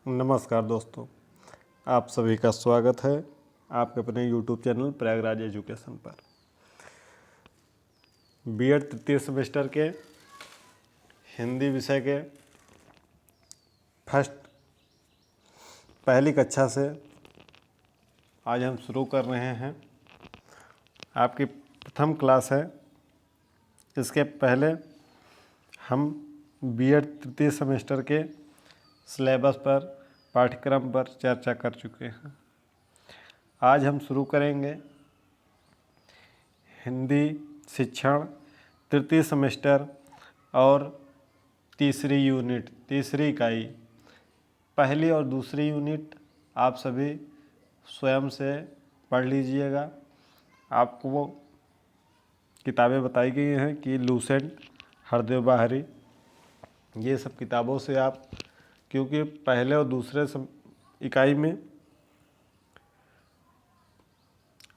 नमस्कार दोस्तों, आप सभी का स्वागत है आपके अपने YouTube चैनल प्रयागराज एजुकेशन पर। बीएड तृतीय सेमेस्टर के हिंदी विषय के पहली कक्षा से आज हम शुरू कर रहे हैं। आपकी प्रथम क्लास है। इसके पहले हम बीएड तृतीय सेमेस्टर के सिलेबस पर, पाठ्यक्रम पर चर्चा कर चुके हैं। आज हम शुरू करेंगे हिंदी शिक्षण तृतीय सेमेस्टर और तीसरी इकाई। पहली और दूसरी यूनिट आप सभी स्वयं से पढ़ लीजिएगा। आपको वो किताबें बताई गई हैं कि लूसेंट, हरदेव बाहरी, ये सब किताबों से आप, क्योंकि पहले और दूसरे इकाई में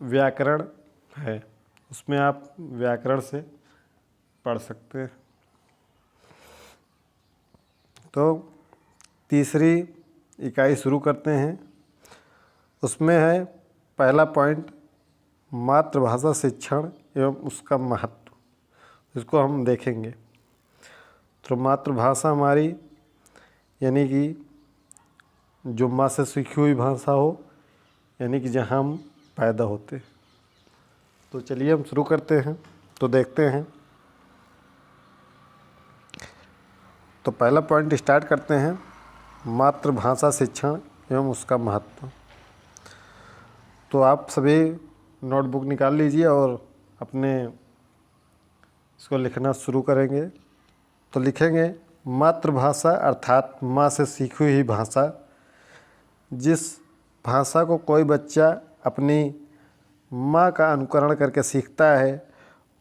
व्याकरण है, उसमें आप व्याकरण से पढ़ सकते हैं। तो तीसरी इकाई शुरू करते हैं। उसमें है पहला पॉइंट, मातृभाषा शिक्षण एवं उसका महत्व। इसको हम देखेंगे। तो मातृभाषा हमारी यानी कि जो माँ से सीखी हुई भाषा हो, यानी कि जहाँ हम पैदा होते। तो चलिए हम शुरू करते हैं। तो देखते हैं। तो पहला पॉइंट स्टार्ट करते हैं, मातृभाषा शिक्षण एवं उसका महत्व। तो आप सभी नोटबुक निकाल लीजिए और अपने इसको लिखना शुरू करेंगे। तो लिखेंगे, मातृभाषा अर्थात माँ से सीखी हुई भाषा। जिस भाषा को कोई बच्चा अपनी माँ का अनुकरण करके सीखता है,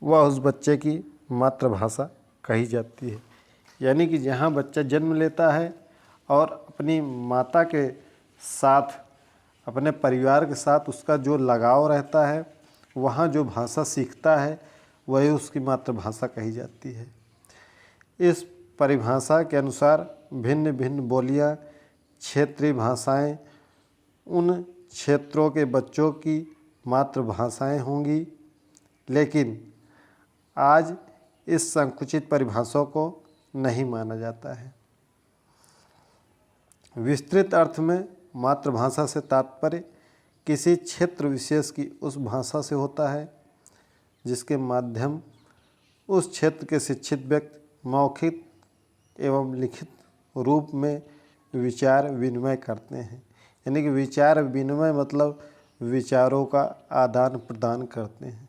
वह उस बच्चे की मातृभाषा कही जाती है। यानी कि जहाँ बच्चा जन्म लेता है और अपनी माता के साथ, अपने परिवार के साथ उसका जो लगाव रहता है, वहाँ जो भाषा सीखता है वही उसकी मातृभाषा कही जाती है। इस परिभाषा के अनुसार भिन्न भिन्न बोलियां, क्षेत्रीय भाषाएं उन क्षेत्रों के बच्चों की मातृभाषाएं होंगी, लेकिन आज इस संकुचित परिभाषा को नहीं माना जाता है। विस्तृत अर्थ में मातृभाषा से तात्पर्य किसी क्षेत्र विशेष की उस भाषा से होता है जिसके माध्यम उस क्षेत्र के शिक्षित व्यक्ति मौखिक एवं लिखित रूप में विचार विनिमय करते हैं। यानी कि विचार विनिमय मतलब विचारों का आदान प्रदान करते हैं।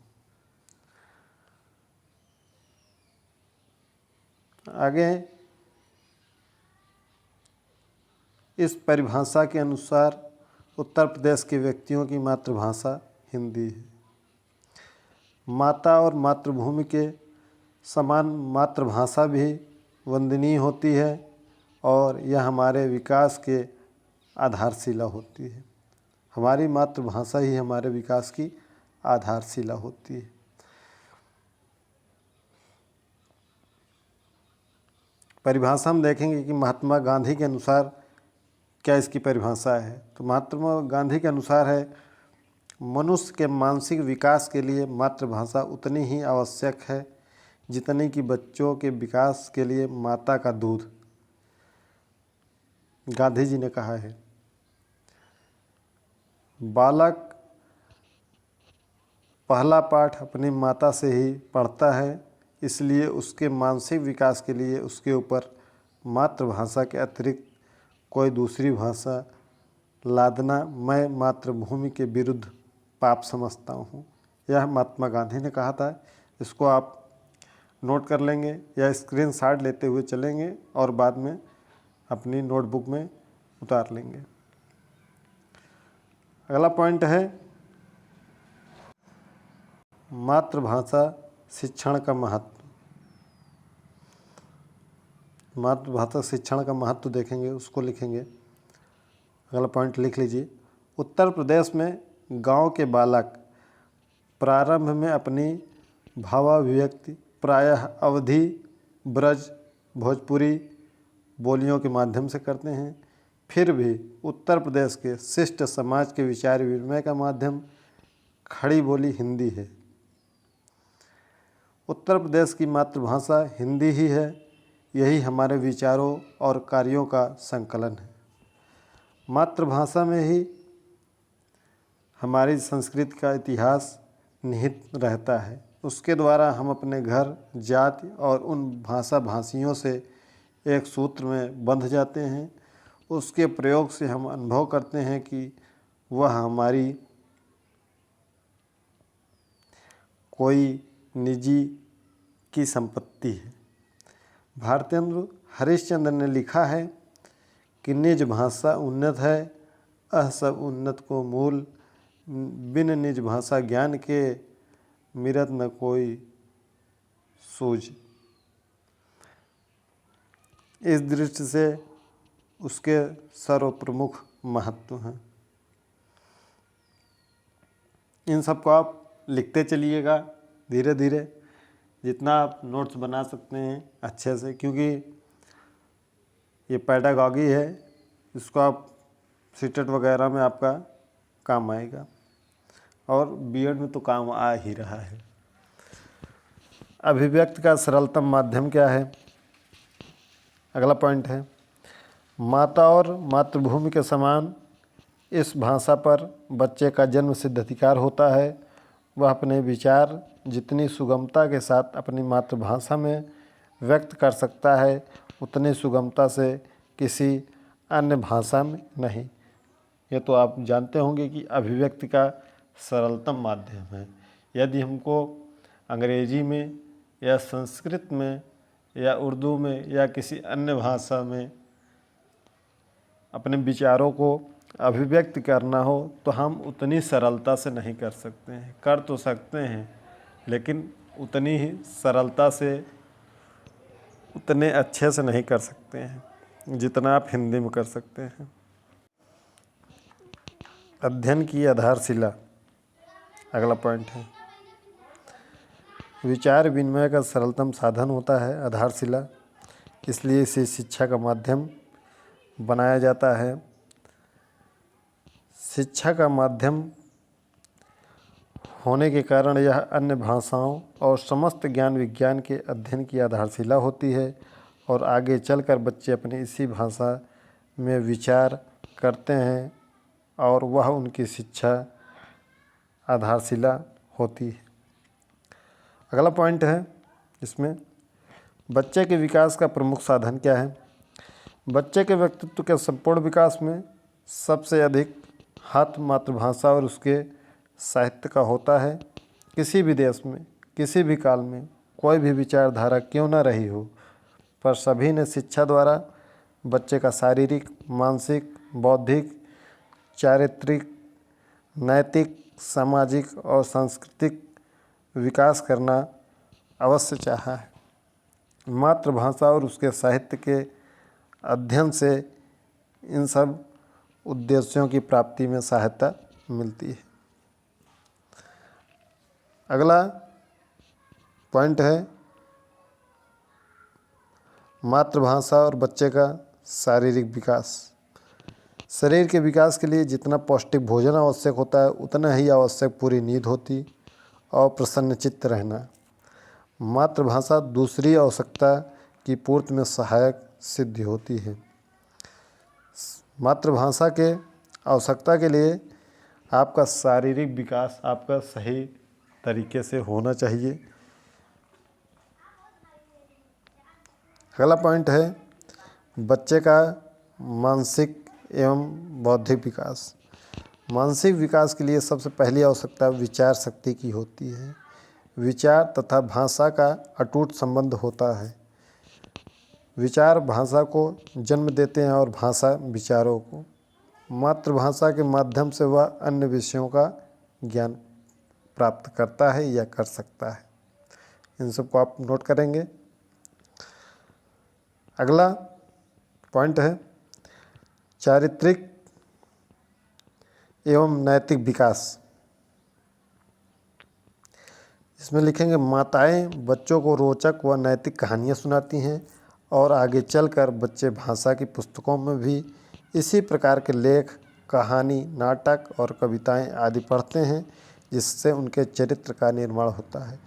आगे इस परिभाषा के अनुसार उत्तर प्रदेश के व्यक्तियों की मातृभाषा हिंदी है। माता और मातृभूमि के समान मातृभाषा भी वंदनीय होती है और यह हमारे विकास के आधारशिला होती है। हमारी मातृभाषा ही हमारे विकास की आधारशिला होती है। परिभाषा हम देखेंगे कि महात्मा गांधी के अनुसार क्या इसकी परिभाषा है। तो महात्मा गांधी के अनुसार है, मनुष्य के मानसिक विकास के लिए मातृभाषा उतनी ही आवश्यक है जितनी कि बच्चों के विकास के लिए माता का दूध। गांधी जी ने कहा है, बालक पहला पाठ अपनी माता से ही पढ़ता है, इसलिए उसके मानसिक विकास के लिए उसके ऊपर मातृभाषा के अतिरिक्त कोई दूसरी भाषा लादना मैं मातृभूमि के विरुद्ध पाप समझता हूँ। यह महात्मा गांधी ने कहा था। इसको आप नोट कर लेंगे या स्क्रीनशॉट लेते हुए चलेंगे और बाद में अपनी नोटबुक में उतार लेंगे। अगला पॉइंट है मातृभाषा शिक्षण का महत्व। मातृभाषा शिक्षण का महत्व देखेंगे, उसको लिखेंगे। अगला पॉइंट लिख लीजिए, उत्तर प्रदेश में गांव के बालक प्रारंभ में अपनी भावाभिव्यक्ति प्रायः अवधी, ब्रज, भोजपुरी बोलियों के माध्यम से करते हैं, फिर भी उत्तर प्रदेश के शिष्ट समाज के विचार विनिमय का माध्यम खड़ी बोली हिंदी है। उत्तर प्रदेश की मातृभाषा हिंदी ही है। यही हमारे विचारों और कार्यों का संकलन है। मातृभाषा में ही हमारी संस्कृति का इतिहास निहित रहता है। उसके द्वारा हम अपने घर, जाति और उन भाषा भाषियों से एक सूत्र में बंध जाते हैं। उसके प्रयोग से हम अनुभव करते हैं कि वह हमारी कोई निजी की संपत्ति है। भारतेंदु हरिश्चंद्र ने लिखा है कि निज भाषा उन्नत है, अह सब उन्नत को मूल, बिन निज भाषा ज्ञान के मिरत न कोई सूझ। इस दृष्टि से उसके सर्वप्रमुख महत्व हैं। इन सबको आप लिखते चलिएगा धीरे धीरे, जितना आप नोट्स बना सकते हैं अच्छे से, क्योंकि ये पैडागॉजी है। इसको आप सीटेट वगैरह में आपका काम आएगा और बीएड में तो काम आ ही रहा है। अभिव्यक्ति का सरलतम माध्यम क्या है? अगला पॉइंट है, माता और मातृभूमि के समान इस भाषा पर बच्चे का जन्म सिद्ध अधिकार होता है। वह अपने विचार जितनी सुगमता के साथ अपनी मातृभाषा में व्यक्त कर सकता है, उतनी सुगमता से किसी अन्य भाषा में नहीं। ये तो आप जानते होंगे कि अभिव्यक्ति का सरलतम माध्यम है। यदि हमको अंग्रेजी में या संस्कृत में या उर्दू में या किसी अन्य भाषा में अपने विचारों को अभिव्यक्त करना हो तो हम उतनी सरलता से नहीं कर सकते हैं। कर तो सकते हैं, लेकिन उतनी ही सरलता से, उतने अच्छे से नहीं कर सकते हैं जितना आप हिंदी में कर सकते हैं। अध्ययन की आधारशिला अगला पॉइंट है। विचार विनिमय का सरलतम साधन होता है आधारशिला, इसलिए इसे शिक्षा का माध्यम बनाया जाता है। शिक्षा का माध्यम होने के कारण यह अन्य भाषाओं और समस्त ज्ञान विज्ञान के अध्ययन की आधारशिला होती है और आगे चलकर बच्चे अपनी इसी भाषा में विचार करते हैं और वह उनकी शिक्षा आधारशिला होती है। अगला पॉइंट है इसमें, बच्चे के विकास का प्रमुख साधन क्या है? बच्चे के व्यक्तित्व के संपूर्ण विकास में सबसे अधिक हाथ मातृभाषा और उसके साहित्य का होता है। किसी भी देश में, किसी भी काल में, कोई भी विचारधारा क्यों न रही हो, पर सभी ने शिक्षा द्वारा बच्चे का शारीरिक, मानसिक, बौद्धिक, चारित्रिक, नैतिक, सामाजिक और सांस्कृतिक विकास करना अवश्य चाहा है। मातृभाषा और उसके साहित्य के अध्ययन से इन सब उद्देश्यों की प्राप्ति में सहायता मिलती है। अगला पॉइंट है मातृभाषा और बच्चे का शारीरिक विकास। शरीर के विकास के लिए जितना पौष्टिक भोजन आवश्यक होता है, उतना ही आवश्यक पूरी नींद होती और प्रसन्नचित्त रहना। मातृभाषा दूसरी आवश्यकता की पूर्ति में सहायक सिद्ध होती है। मातृभाषा के आवश्यकता के लिए आपका शारीरिक विकास आपका सही तरीके से होना चाहिए। अगला पॉइंट है बच्चे का मानसिक एवं बौद्धिक विकास। मानसिक विकास के लिए सबसे पहली आवश्यकता विचार शक्ति की होती है। विचार तथा भाषा का अटूट संबंध होता है। विचार भाषा को जन्म देते हैं और भाषा विचारों को। मातृभाषा के माध्यम से वह अन्य विषयों का ज्ञान प्राप्त करता है या कर सकता है। इन सबको आप नोट करेंगे। अगला पॉइंट है चारित्रिक एवं नैतिक विकास। इसमें लिखेंगे माताएं बच्चों को रोचक व नैतिक कहानियाँ सुनाती हैं और आगे चलकर बच्चे भाषा की पुस्तकों में भी इसी प्रकार के लेख, कहानी, नाटक और कविताएं आदि पढ़ते हैं, जिससे उनके चरित्र का निर्माण होता है।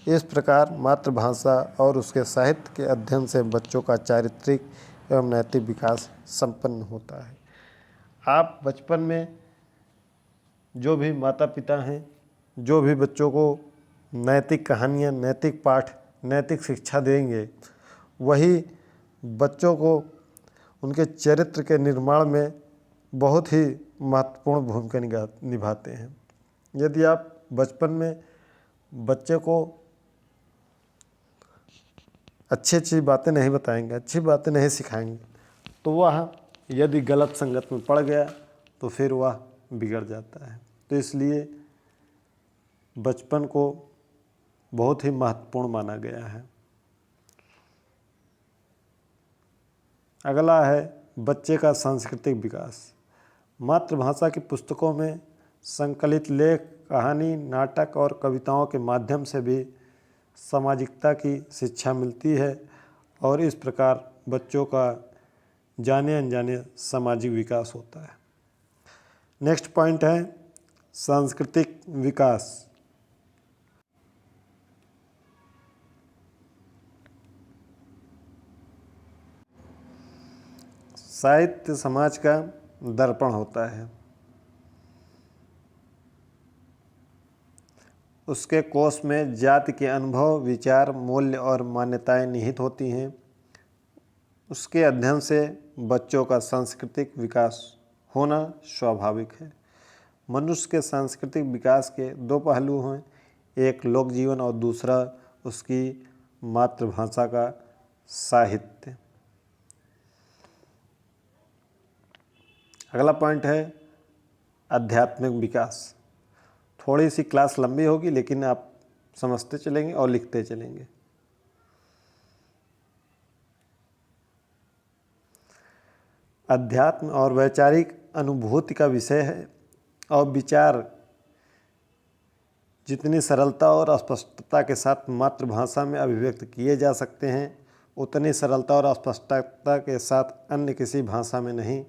इस प्रकार मातृभाषा और उसके साहित्य के अध्ययन से बच्चों का चारित्रिक एवं नैतिक विकास संपन्न होता है। आप बचपन में जो भी माता पिता हैं, जो भी बच्चों को नैतिक कहानियाँ, नैतिक पाठ, नैतिक शिक्षा देंगे, वही बच्चों को उनके चरित्र के निर्माण में बहुत ही महत्वपूर्ण भूमिका निभाते हैं। यदि आप बचपन में बच्चे को अच्छी अच्छी बातें नहीं बताएंगे, अच्छी बातें नहीं सिखाएंगे, तो वह यदि गलत संगत में पड़ गया तो फिर वह बिगड़ जाता है। तो इसलिए बचपन को बहुत ही महत्वपूर्ण माना गया है। अगला है बच्चे का सांस्कृतिक विकास। मातृभाषा की पुस्तकों में संकलित लेख, कहानी, नाटक और कविताओं के माध्यम से भी सामाजिकता की शिक्षा मिलती है और इस प्रकार बच्चों का जाने अनजाने सामाजिक विकास होता है। नेक्स्ट पॉइंट है सांस्कृतिक विकास। साहित्य समाज का दर्पण होता है। उसके कोश में जाति के अनुभव, विचार, मूल्य और मान्यताएं निहित होती हैं। उसके अध्ययन से बच्चों का सांस्कृतिक विकास होना स्वाभाविक है। मनुष्य के सांस्कृतिक विकास के दो पहलू हैं, एक लोक जीवन और दूसरा उसकी मातृभाषा का साहित्य। अगला पॉइंट है आध्यात्मिक विकास। थोड़ी सी क्लास लंबी होगी, लेकिन आप समझते चलेंगे और लिखते चलेंगे। अध्यात्म और वैचारिक अनुभूति का विषय है और विचार जितनी सरलता और स्पष्टता के साथ मातृभाषा में अभिव्यक्त किए जा सकते हैं, उतनी सरलता और स्पष्टता के साथ अन्य किसी भाषा में नहीं।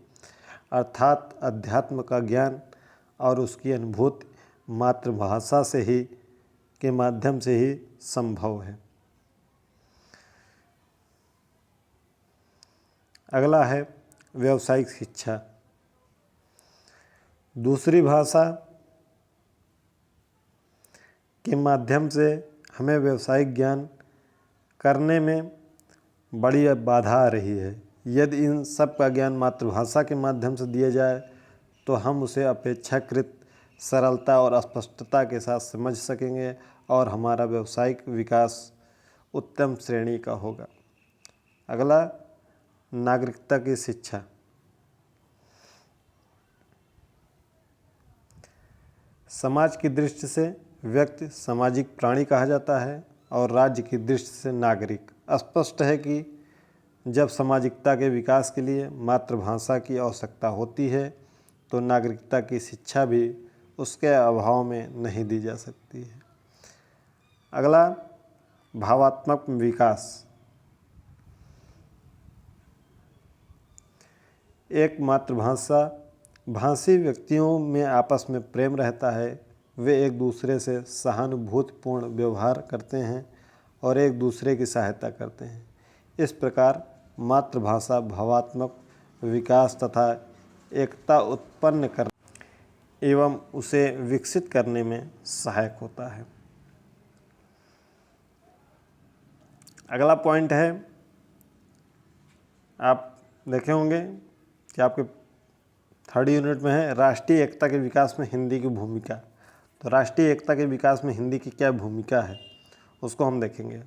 अर्थात अध्यात्म का ज्ञान और उसकी अनुभूति मातृभाषा से ही के माध्यम से ही संभव है। अगला है व्यावसायिक शिक्षा। दूसरी भाषा के माध्यम से हमें व्यावसायिक ज्ञान करने में बड़ी बाधा आ रही है। यदि इन सब का ज्ञान मातृभाषा के माध्यम से दिया जाए तो हम उसे अपेक्षाकृत सरलता और स्पष्टता के साथ समझ सकेंगे और हमारा व्यावसायिक विकास उत्तम श्रेणी का होगा। अगला नागरिकता की शिक्षा। समाज की दृष्टि से व्यक्ति सामाजिक प्राणी कहा जाता है और राज्य की दृष्टि से नागरिक। स्पष्ट है कि जब सामाजिकता के विकास के लिए मातृभाषा की आवश्यकता होती है तो नागरिकता की शिक्षा भी उसके अभाव में नहीं दी जा सकती है। अगला भावात्मक विकास। एक मातृभाषा भाषी व्यक्तियों में आपस में प्रेम रहता है। वे एक दूसरे से सहानुभूतिपूर्ण व्यवहार करते हैं और एक दूसरे की सहायता करते हैं। इस प्रकार मातृभाषा भावात्मक विकास तथा एकता उत्पन्न कर एवं उसे विकसित करने में सहायक होता है। अगला पॉइंट है, आप देखे होंगे कि आपके 3rd यूनिट में है राष्ट्रीय एकता के विकास में हिंदी की भूमिका। तो राष्ट्रीय एकता के विकास में हिंदी की क्या भूमिका है उसको हम देखेंगे।